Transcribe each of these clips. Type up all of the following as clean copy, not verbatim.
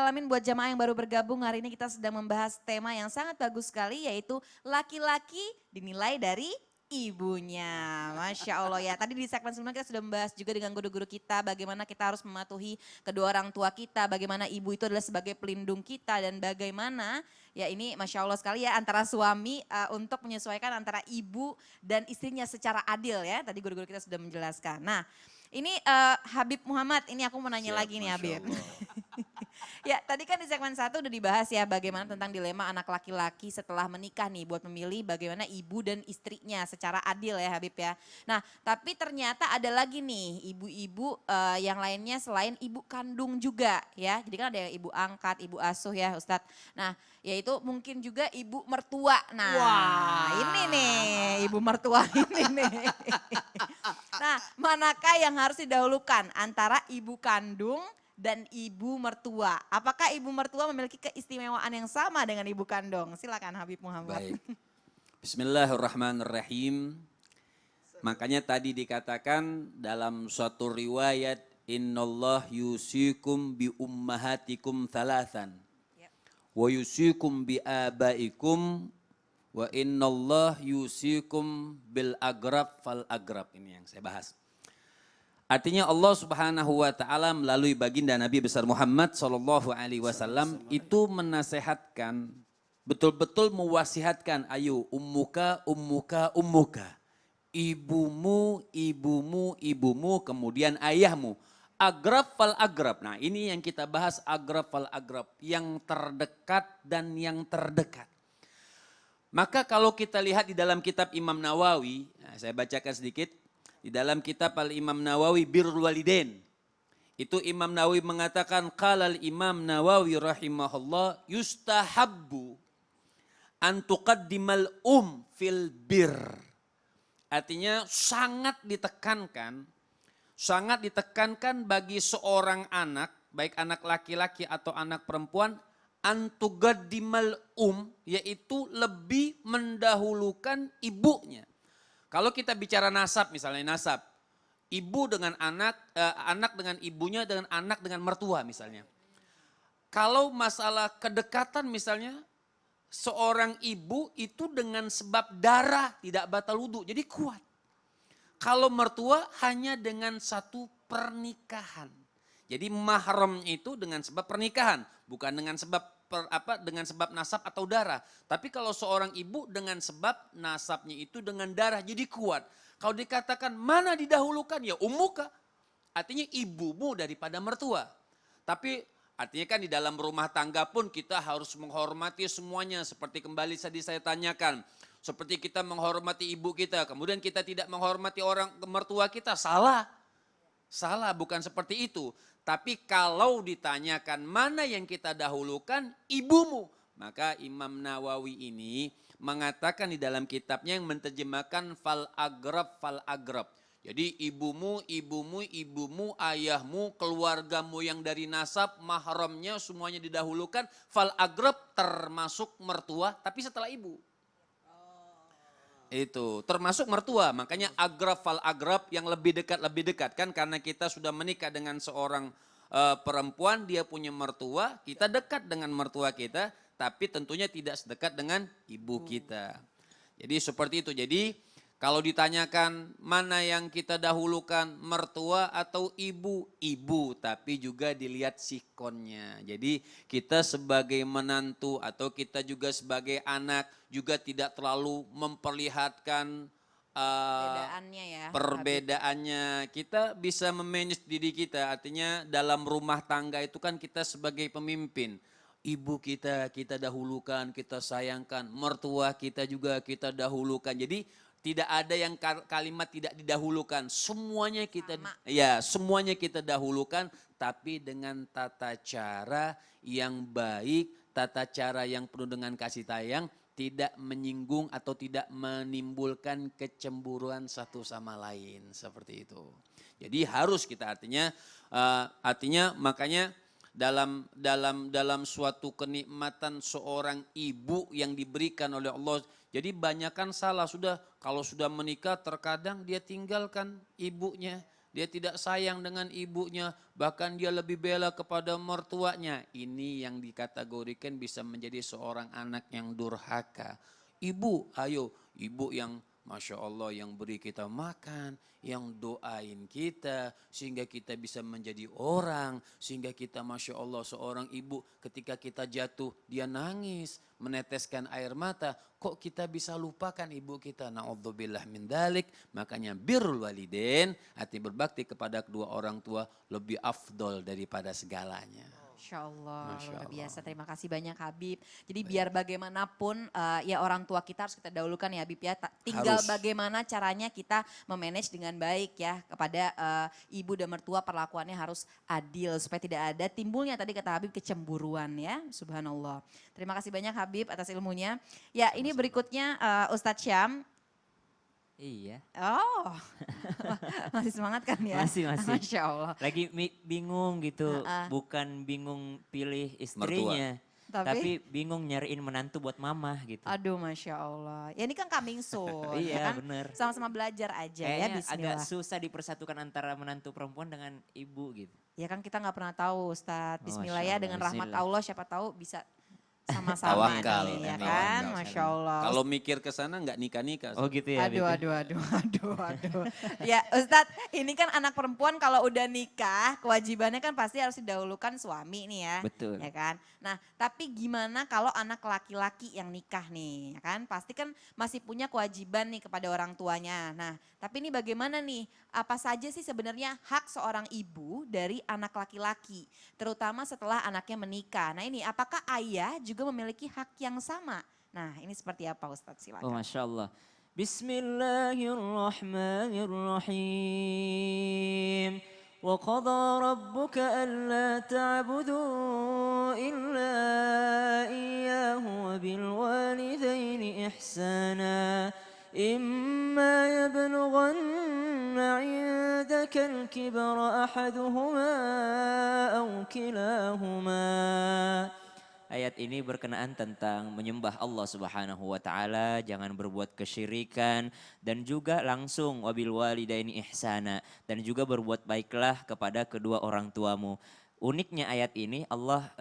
alamin, buat jamaah yang baru bergabung, hari ini kita sedang membahas tema yang sangat bagus sekali, yaitu laki-laki dinilai dari ibunya. Masya Allah ya, tadi di segmen sebelumnya kita sudah membahas juga dengan guru-guru kita bagaimana kita harus mematuhi kedua orang tua kita, bagaimana ibu itu adalah sebagai pelindung kita, dan bagaimana ya ini Masya Allah sekali ya antara suami untuk menyesuaikan antara ibu dan istrinya secara adil ya, tadi guru-guru kita sudah menjelaskan. Nah ini Habib Muhammad, ini aku mau nanya lagi nih Habib. Ya tadi kan di segmen 1 udah dibahas ya bagaimana tentang dilema anak laki-laki setelah menikah nih buat memilih bagaimana ibu dan istrinya secara adil ya Habib ya. Nah tapi ternyata ada lagi nih ibu-ibu yang lainnya selain ibu kandung juga ya. Jadi kan ada yang ibu angkat, ibu asuh ya Ustadz. Nah yaitu mungkin juga ibu mertua. Nah ini nih ibu mertua ini nih. Nah manakah yang harus didahulukan antara ibu kandung dan ibu mertua? Apakah ibu mertua memiliki keistimewaan yang sama dengan ibu kandung? Silakan Habib Muhammad. Baik. Bismillahirrahmanirrahim. Makanya tadi dikatakan dalam suatu riwayat, innallah yusikum bi ummahatikum thalathan. Wa yusikum bi abaikum wa innallah yusikum bil agrab fal agrab. Ini yang saya bahas. Artinya Allah Subhanahu wa taala melalui baginda Nabi besar Muhammad sallallahu alaihi wasallam itu menasehatkan, betul-betul mewasiatkan, ayo ummuka ummuka ummuka. Ibumu, ibumu, ibumu, kemudian ayahmu. Agrab fal agrab. Nah, ini yang kita bahas, agrab fal agrab, yang terdekat dan yang terdekat. Maka kalau kita lihat di dalam kitab Imam Nawawi, nah saya bacakan sedikit. Di dalam kitab Al-Imam Nawawi Birrul Walidain. Itu Imam Nawawi mengatakan, qala al-Imam Nawawi rahimahullah yustahabbu an tuqaddimal fil bir. Artinya sangat ditekankan bagi seorang anak, baik anak laki-laki atau anak perempuan, an tuqaddimal yaitu lebih mendahulukan ibunya. Kalau kita bicara nasab, misalnya nasab, ibu dengan anak, anak dengan ibunya, dengan anak dengan mertua misalnya. Kalau masalah kedekatan misalnya, seorang ibu itu dengan sebab darah tidak batal wudhu, jadi kuat. Kalau mertua hanya dengan satu pernikahan. Jadi mahram itu dengan sebab pernikahan, bukan dengan sebab dengan sebab nasab atau darah. Tapi kalau seorang ibu dengan sebab nasabnya itu dengan darah, jadi kuat. Kalau dikatakan mana didahulukan, ya ummuka. Artinya ibumu daripada mertua. Tapi artinya kan di dalam rumah tangga pun kita harus menghormati semuanya. Seperti kembali tadi saya tanyakan. Seperti kita menghormati ibu kita, kemudian kita tidak menghormati orang mertua kita, salah. Salah, bukan seperti itu. Tapi kalau ditanyakan mana yang kita dahulukan, ibumu. Maka Imam Nawawi ini mengatakan di dalam kitabnya yang menerjemahkan fal agrab. Jadi ibumu, ibumu, ibumu, ayahmu, keluargamu yang dari nasab, mahramnya semuanya didahulukan. Fal agrab termasuk mertua, tapi setelah ibu. Itu termasuk mertua, makanya agrab fal agrab yang lebih dekat kan, karena kita sudah menikah dengan seorang perempuan, dia punya mertua, kita dekat dengan mertua kita, tapi tentunya tidak sedekat dengan ibu kita. Jadi seperti itu. Jadi kalau ditanyakan mana yang kita dahulukan, mertua atau ibu? Ibu, tapi juga dilihat sikonnya. Jadi kita sebagai menantu atau kita juga sebagai anak juga tidak terlalu memperlihatkan perbedaannya. Kita bisa memanage diri kita, artinya dalam rumah tangga itu kan kita sebagai pemimpin. Ibu kita dahulukan, kita sayangkan. Mertua kita juga kita dahulukan. Jadi tidak ada yang kalimat tidak didahulukan. Semuanya kita dahulukan, tapi dengan tata cara yang baik, tata cara yang penuh dengan kasih sayang, tidak menyinggung atau tidak menimbulkan kecemburuan satu sama lain, seperti itu. Jadi harus kita artinya makanya dalam suatu kenikmatan seorang ibu yang diberikan oleh Allah. Jadi banyakkan salah kalau sudah menikah terkadang dia tinggalkan ibunya, dia tidak sayang dengan ibunya, bahkan dia lebih bela kepada mertuanya. Ini yang dikategorikan bisa menjadi seorang anak yang durhaka. Ibu, ayo, ibu yang Masya Allah yang beri kita makan, yang doain kita sehingga kita bisa menjadi orang, sehingga kita Masya Allah seorang ibu ketika kita jatuh dia nangis, meneteskan air mata, kok kita bisa lupakan ibu kita? Na'udzubillah min dalik. Makanya birrul walidain, hati berbakti kepada kedua orang tua lebih afdol daripada segalanya. Masya Allah, Masya luar Allah. biasa. Terima kasih banyak Habib. Jadi biar bagaimanapun ya orang tua kita harus kita dahulukan ya Habib ya. Tinggal Harus. bagaimana caranya kita memanage dengan baik ya kepada ibu dan mertua, perlakuannya harus adil supaya tidak ada timbulnya tadi kata Habib kecemburuan ya. Subhanallah. Terima kasih banyak Habib atas ilmunya. Ya ini berikutnya Ustadz Syam. Iya, Oh, masih semangat kan ya? masih. Masya Allah. Lagi bingung gitu, Heeh. bukan bingung pilih istrinya, tapi bingung nyariin menantu buat mama gitu. Aduh Masya Allah. Ya ini kan coming soon ya Iya kan. bener. Sama-sama belajar aja ya Kayaknya agak bismillah. susah dipersatukan antara menantu perempuan dengan ibu gitu. Ya kan kita nggak pernah tahu Ustadz. Oh, Bismillah Masya ya Allah, dengan rahmat bismillah. Allah siapa tahu bisa sama-sama Tawakal, nih ya tawakal. kan. Masya Allah. Kalau mikir ke sana nggak nikah-nikah. Oh gitu ya. Aduh, Bib? aduh. Ya Ustadz, ini kan anak perempuan kalau udah nikah, kewajibannya kan pasti harus didahulukan suami nih ya. Betul. Ya kan. Nah, tapi gimana kalau anak laki-laki yang nikah nih, ya kan? Pasti kan masih punya kewajiban nih kepada orang tuanya. Nah, tapi ini bagaimana nih? Apa saja sih sebenarnya hak seorang ibu dari anak laki-laki, terutama setelah anaknya menikah. Nah, ini apakah ayah juga memiliki hak yang sama? Nah, ini seperti apa Ustadz? Oh Silakan. Masya Allah. Bismillahirrahmanirrahim. وقضى ربك ألا تعبدوا إلا إياه وبالوالدين إحسانا إما يبلغن عندك الكبر أحدهما أو كلاهما. Ayat ini berkenaan tentang menyembah Allah Subhanahu wa taala, jangan berbuat kesyirikan dan juga langsung wabil walidaini ihsana dan juga berbuat baiklah kepada kedua orang tuamu. Uniknya ayat ini Allah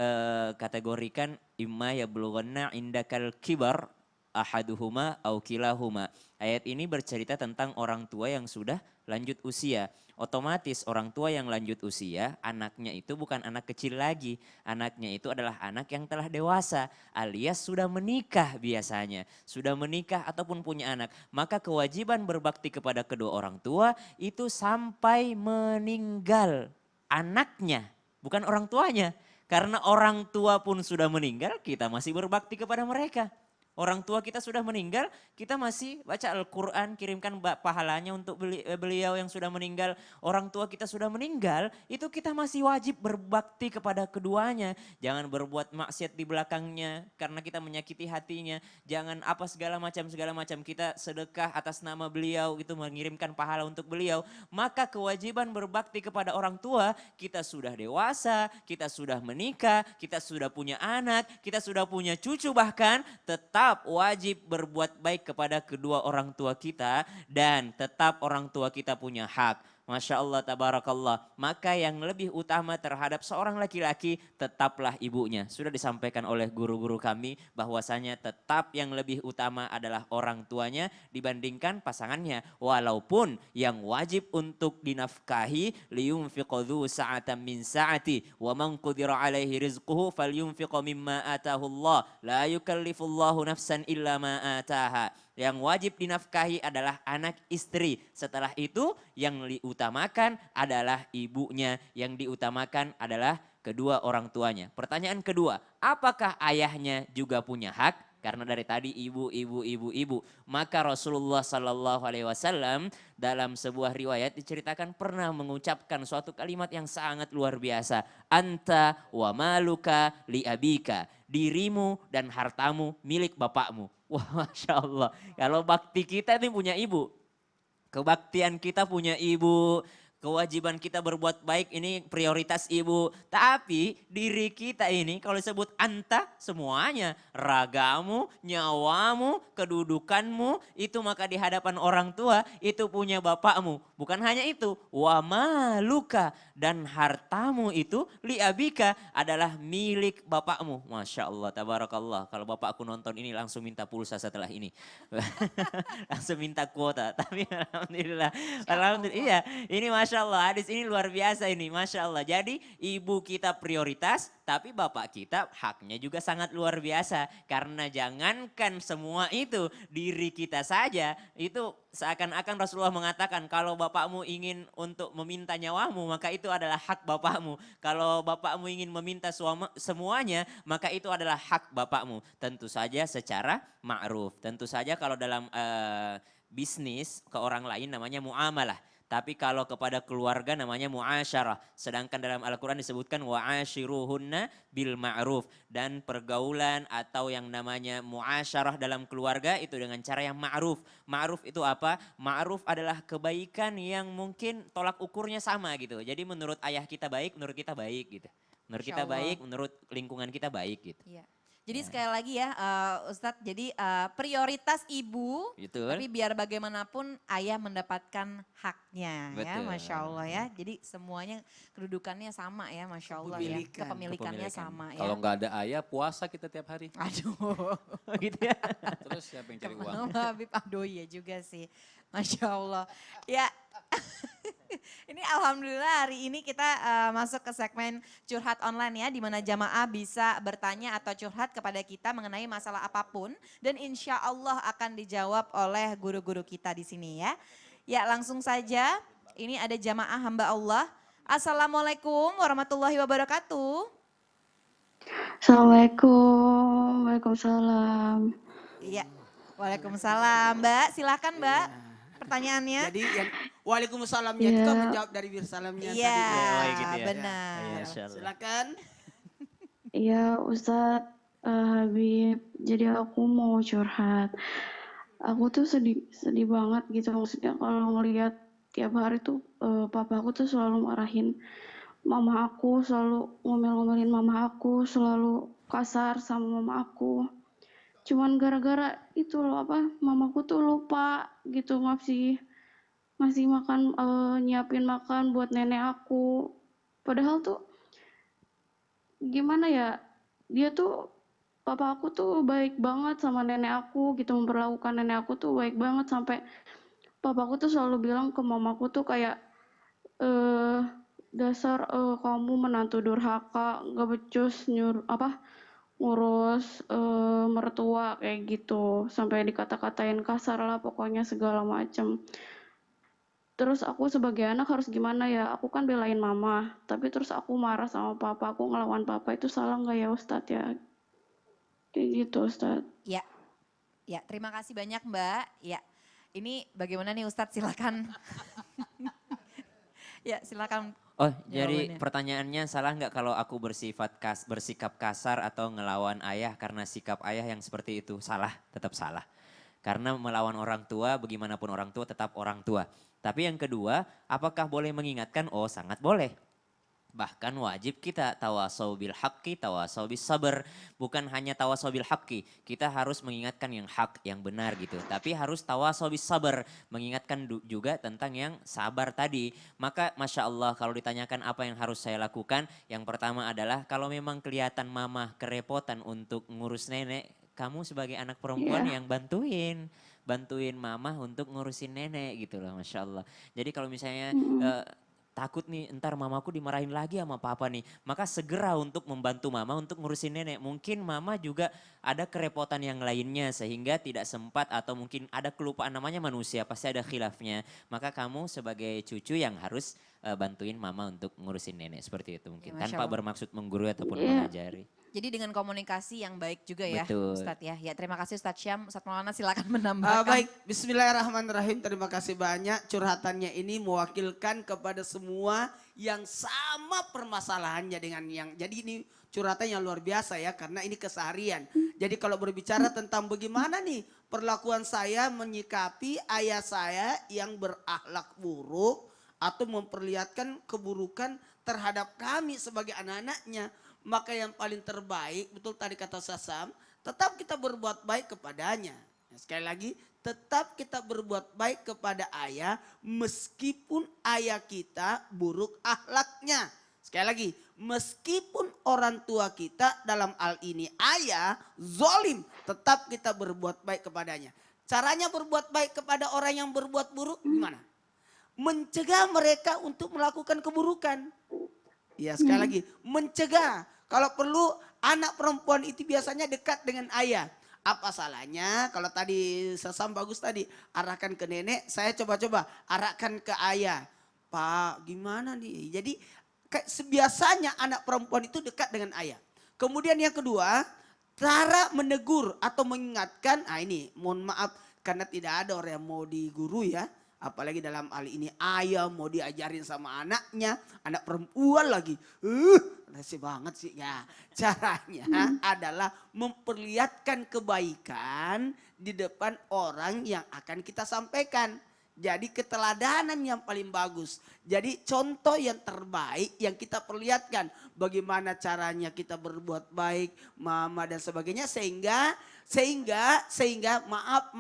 kategorikan imma yablughanna indakal kibar ahaduhuma au kilahuma. Ayat ini bercerita tentang orang tua yang sudah lanjut usia. Otomatis orang tua yang lanjut usia, anaknya itu bukan anak kecil lagi. Anaknya itu adalah anak yang telah dewasa alias sudah menikah biasanya. Sudah menikah ataupun punya anak. Maka kewajiban berbakti kepada kedua orang tua itu sampai meninggal anaknya, bukan orang tuanya. Karena orang tua pun sudah meninggal, kita masih berbakti kepada mereka. Orang tua kita sudah meninggal, kita masih baca Al-Quran, kirimkan pahalanya untuk beliau yang sudah meninggal. Orang tua kita sudah meninggal, itu kita masih wajib berbakti kepada keduanya. Jangan berbuat maksiat di belakangnya karena kita menyakiti hatinya. Jangan apa segala macam kita sedekah atas nama beliau, itu mengirimkan pahala untuk beliau. Maka kewajiban berbakti kepada orang tua, kita sudah dewasa, kita sudah menikah, kita sudah punya anak, kita sudah punya cucu bahkan, tetap wajib berbuat baik kepada kedua orang tua kita dan tetap orang tua kita punya hak. Masya Allah, tabarakallah. Maka yang lebih utama terhadap seorang laki-laki tetaplah ibunya. Sudah disampaikan oleh guru-guru kami bahwasanya tetap yang lebih utama adalah orang tuanya dibandingkan pasangannya. Walaupun yang wajib untuk dinafkahi liyunfiqu dzu sa'atan min sa'ati wa man qudira alaihi rizquhu falyunfiqu mimma atahu Allah. La yukallifullahu nafsan illa ma ataha. Yang wajib dinafkahi adalah anak istri. Setelah itu yang diutamakan adalah ibunya. Yang diutamakan adalah kedua orang tuanya. Pertanyaan kedua, apakah ayahnya juga punya hak? Karena dari tadi ibu. Maka Rasulullah Sallallahu Alaihi Wasallam dalam sebuah riwayat diceritakan pernah mengucapkan suatu kalimat yang sangat luar biasa. Anta wa maluka li abika. Dirimu dan hartamu milik bapakmu. Wah Masya Allah. Kalau bakti kita ini punya ibu. Kebaktian kita punya ibu. kewajiban kita berbuat baik ini prioritas ibu. Tapi diri kita ini kalau disebut anta semuanya. Ragamu, nyawamu, kedudukanmu itu maka di hadapan orang tua itu punya bapakmu. Bukan hanya itu. Wa maluka dan hartamu itu liabika adalah milik bapakmu. Masya Allah, tabarakallah. Kalau bapakku nonton ini langsung minta pulsa setelah ini. Langsung minta kuota. Tapi alhamdulillah. Alhamdulillah. Iya, ini Masya Allah, hadis ini luar biasa ini, Masya Allah. Jadi ibu kita prioritas, tapi bapak kita haknya juga sangat luar biasa. Karena jangankan semua itu, diri kita saja, itu seakan-akan Rasulullah mengatakan kalau bapakmu ingin untuk meminta nyawamu, maka itu adalah hak bapakmu. Kalau bapakmu ingin meminta semuanya, maka itu adalah hak bapakmu. Tentu saja secara ma'ruf. Tentu saja kalau dalam bisnis ke orang lain namanya muamalah. Tapi kalau kepada keluarga namanya muasyarah. Sedangkan dalam Al-Quran disebutkan wa'ashiruhunna bil ma'ruf. Dan pergaulan atau yang namanya muasyarah dalam keluarga itu dengan cara yang ma'ruf. Ma'ruf itu apa? Ma'ruf adalah kebaikan yang mungkin tolak ukurnya sama gitu. Jadi menurut ayah kita baik, menurut kita baik gitu. Menurut kita baik, menurut lingkungan kita baik gitu. Iya. Jadi sekali lagi ya Ustadz, jadi prioritas ibu, Betul. tapi biar bagaimanapun ayah mendapatkan haknya ya, Betul. Masya Allah ya. Jadi semuanya kedudukannya sama ya, Masya Allah ya. Kepemilikannya sama ya. Kalau nggak ada ayah puasa kita tiap hari. Aduh. gitu ya. Terus siapa yang cari uang? Kemana Habib, aduh iya juga sih. Masya Allah. Ya. Ini alhamdulillah hari ini kita masuk ke segmen curhat online ya, di mana jamaah bisa bertanya atau curhat kepada kita mengenai masalah apapun dan insya Allah akan dijawab oleh guru-guru kita di sini ya. Ya langsung saja, ini ada jamaah hamba Allah. Assalamualaikum warahmatullahi wabarakatuh. Assalamualaikum, Waalaikumsalam. Iya, waalaikumsalam Mbak, silakan Mbak pertanyaannya. Jadi yang Waalaikumsalamnya itu kan menjawab dari Wirsalamnya Iya, tadi. Oh, gitu ya. benar. Masya Allah. Silakan. Iya Ustadz Habib, jadi aku mau curhat. Aku tuh sedih banget gitu, maksudnya kalau ngelihat tiap hari tuh papa aku tuh selalu marahin mama aku, selalu ngomel-ngomelin mama aku, selalu kasar sama mama aku. Cuman gara-gara itu loh mamaku tuh lupa gitu ngasih makan, nyiapin makan buat nenek aku. Padahal tuh gimana ya, papa aku tuh baik banget sama nenek aku gitu, memperlakukan nenek aku tuh baik banget sampai papaku tuh selalu bilang ke mamaku tuh kayak, dasar kamu menantu durhaka, gak becus ngurus mertua kayak gitu, sampai dikata-katain kasar lah pokoknya segala macem. Terus aku sebagai anak harus gimana ya, aku kan belain mama, tapi terus aku marah sama papa, aku ngelawan papa, itu salah nggak ya Ustadz ya? Kayak gitu Ustadz. Ya, ya terima kasih banyak Mbak. Ya, ini bagaimana nih Ustadz silakan. Ya silakan. Oh, jadi Jawabannya. pertanyaannya salah nggak kalau aku bersikap kasar atau ngelawan ayah karena sikap ayah yang seperti itu? Salah, tetap salah. Karena melawan orang tua, bagaimanapun orang tua tetap orang tua. Tapi yang kedua, apakah boleh mengingatkan? Oh, sangat boleh. Bahkan wajib kita tawasau bil haqqi, tawasau bis sabar. Bukan hanya tawasau bil haqqi, kita harus mengingatkan yang hak, yang benar gitu. Tapi harus tawasau bis sabar, mengingatkan juga tentang yang sabar tadi. Maka Masya Allah kalau ditanyakan apa yang harus saya lakukan, yang pertama adalah kalau memang kelihatan mama kerepotan untuk ngurus nenek, kamu sebagai anak perempuan yang bantuin mama untuk ngurusin nenek gitu loh, Masya Allah. Jadi kalau misalnya takut nih ntar mamaku dimarahin lagi sama papa nih. Maka segera untuk membantu mama untuk ngurusin nenek. Mungkin mama juga ada kerepotan yang lainnya sehingga tidak sempat atau mungkin ada kelupaan, namanya manusia pasti ada khilafnya. Maka kamu sebagai cucu yang harus bantuin mama untuk ngurusin nenek seperti itu mungkin. Ya, Masya Tanpa Allah. bermaksud menggurui ataupun mengajari. Jadi dengan komunikasi yang baik juga ya Betul. Ustadz ya. Ya terima kasih Ustadz Syam, Ustadz Maulana silakan menambahkan. Baik, bismillahirrahmanirrahim. Terima kasih banyak. Curhatannya ini mewakilkan kepada semua yang sama permasalahannya dengan yang. Jadi ini curhatan yang luar biasa ya, karena ini keseharian. Jadi kalau berbicara tentang bagaimana nih perlakuan saya menyikapi ayah saya yang berakhlak buruk atau memperlihatkan keburukan terhadap kami sebagai anak-anaknya. Maka yang paling terbaik, betul tadi kata Sasam, tetap kita berbuat baik kepadanya. Sekali lagi, tetap kita berbuat baik kepada ayah meskipun ayah kita buruk akhlaknya. Sekali lagi, meskipun orang tua kita dalam hal ini ayah zolim, tetap kita berbuat baik kepadanya. Caranya berbuat baik kepada orang yang berbuat buruk gimana? Mencegah mereka untuk melakukan keburukan. Ya sekali lagi, mencegah. Kalau perlu anak perempuan itu biasanya dekat dengan ayah. Apa salahnya kalau tadi Sasam bagus tadi, arahkan ke nenek, saya coba-coba arahkan ke ayah. Pak gimana nih? Jadi sebiasanya anak perempuan itu dekat dengan ayah. Kemudian yang kedua, cara menegur atau mengingatkan, ini mohon maaf karena tidak ada orang yang mau diguru ya. Apalagi dalam hal ini ayah mau diajarin sama anaknya, anak perempuan lagi. Rese banget sih ya. Caranya adalah memperlihatkan kebaikan di depan orang yang akan kita sampaikan. Jadi keteladanan yang paling bagus. Jadi contoh yang terbaik yang kita perlihatkan. Bagaimana caranya kita berbuat baik, mama dan sebagainya. Sehingga maaf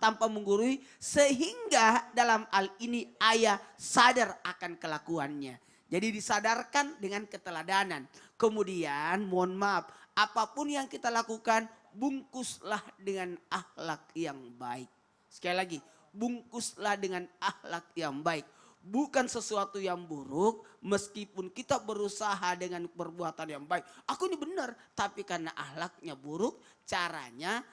tanpa menggurui. Sehingga dalam hal ini ayah sadar akan kelakuannya. Jadi disadarkan dengan keteladanan. Kemudian mohon maaf, apapun yang kita lakukan bungkuslah dengan akhlak yang baik. Sekali lagi, bungkuslah dengan akhlak yang baik. Bukan sesuatu yang buruk meskipun kita berusaha dengan perbuatan yang baik. Aku ini benar, tapi karena akhlaknya buruk, caranya,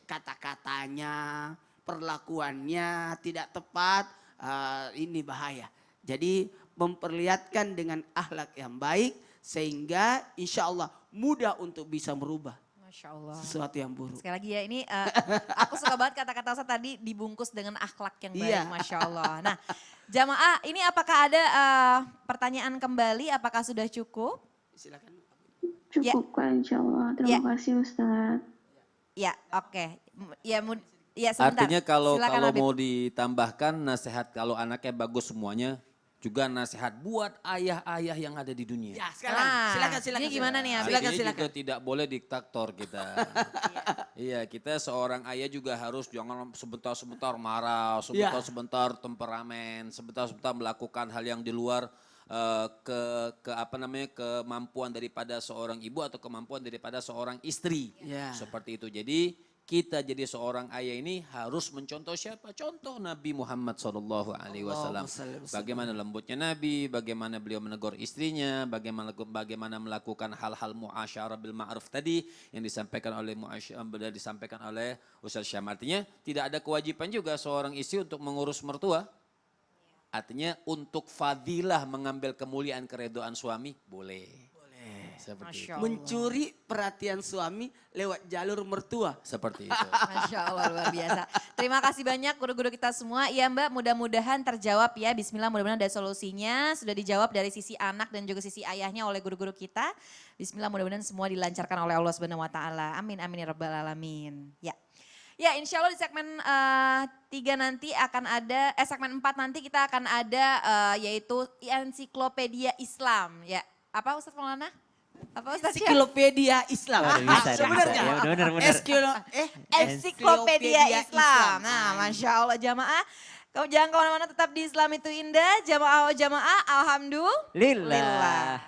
kata-katanya, perlakuannya tidak tepat, ini bahaya. Jadi memperlihatkan dengan akhlak yang baik sehingga insya Allah mudah untuk bisa merubah. Masya Allah. Sesuatu yang buruk. Sekali lagi ya ini aku suka banget kata-kata Ustaz tadi dibungkus dengan akhlak yang baik. Iya. Masya Allah. Nah jamaah ini apakah ada pertanyaan kembali? Apakah sudah cukup? Silakan. Cukup Kak insya Allah. Terima kasih Ustadz. Ya oke. Ya sebentar. Artinya kalau Silakan, Habib. mau ditambahkan nasihat kalau anaknya bagus semuanya, juga nasihat buat ayah-ayah yang ada di dunia. Ya silakan. Ini gimana nih Habib? Silakan. Artinya juga tidak boleh diktator kita. Iya, kita seorang ayah juga harus jangan sebentar-sebentar marah, sebentar-sebentar temperamen, sebentar-sebentar melakukan hal yang di luar kemampuan daripada seorang ibu atau kemampuan daripada seorang istri. Ya. Seperti itu. Jadi kita jadi seorang ayah ini harus mencontoh siapa? Contoh Nabi Muhammad SAW. Bagaimana lembutnya Nabi, bagaimana beliau menegur istrinya, bagaimana melakukan hal-hal muasyarah bil ma'ruf tadi yang disampaikan oleh Ustaz Syam. Artinya tidak ada kewajiban juga seorang istri untuk mengurus mertua. Artinya untuk fadilah mengambil kemuliaan keredoan suami boleh. Seperti itu. Mencuri perhatian suami lewat jalur mertua. Seperti itu. Masya Allah luar biasa. Terima kasih banyak guru-guru kita semua. Iya Mbak mudah-mudahan terjawab ya. Bismillah mudah-mudahan ada solusinya. Sudah dijawab dari sisi anak dan juga sisi ayahnya oleh guru-guru kita. Bismillah mudah-mudahan semua dilancarkan oleh Allah Subhanahu Wa Taala. Amin amin ya rabbal alamin. Ya. Ya insya Allah di segmen 3 nanti akan ada, segmen 4 nanti kita akan ada yaitu ensiklopedia Islam. Ya apa Ustaz Maulana? Apa Ustaz Syam? Ensiklopedia Islam. Sebenarnya. Ya, benar. Ensiklopedia Islam. Nah Masya Allah jamaah. Kamu jangan kemana-mana tetap di Islam itu indah. Jamaah, alhamdulillah. Lillah.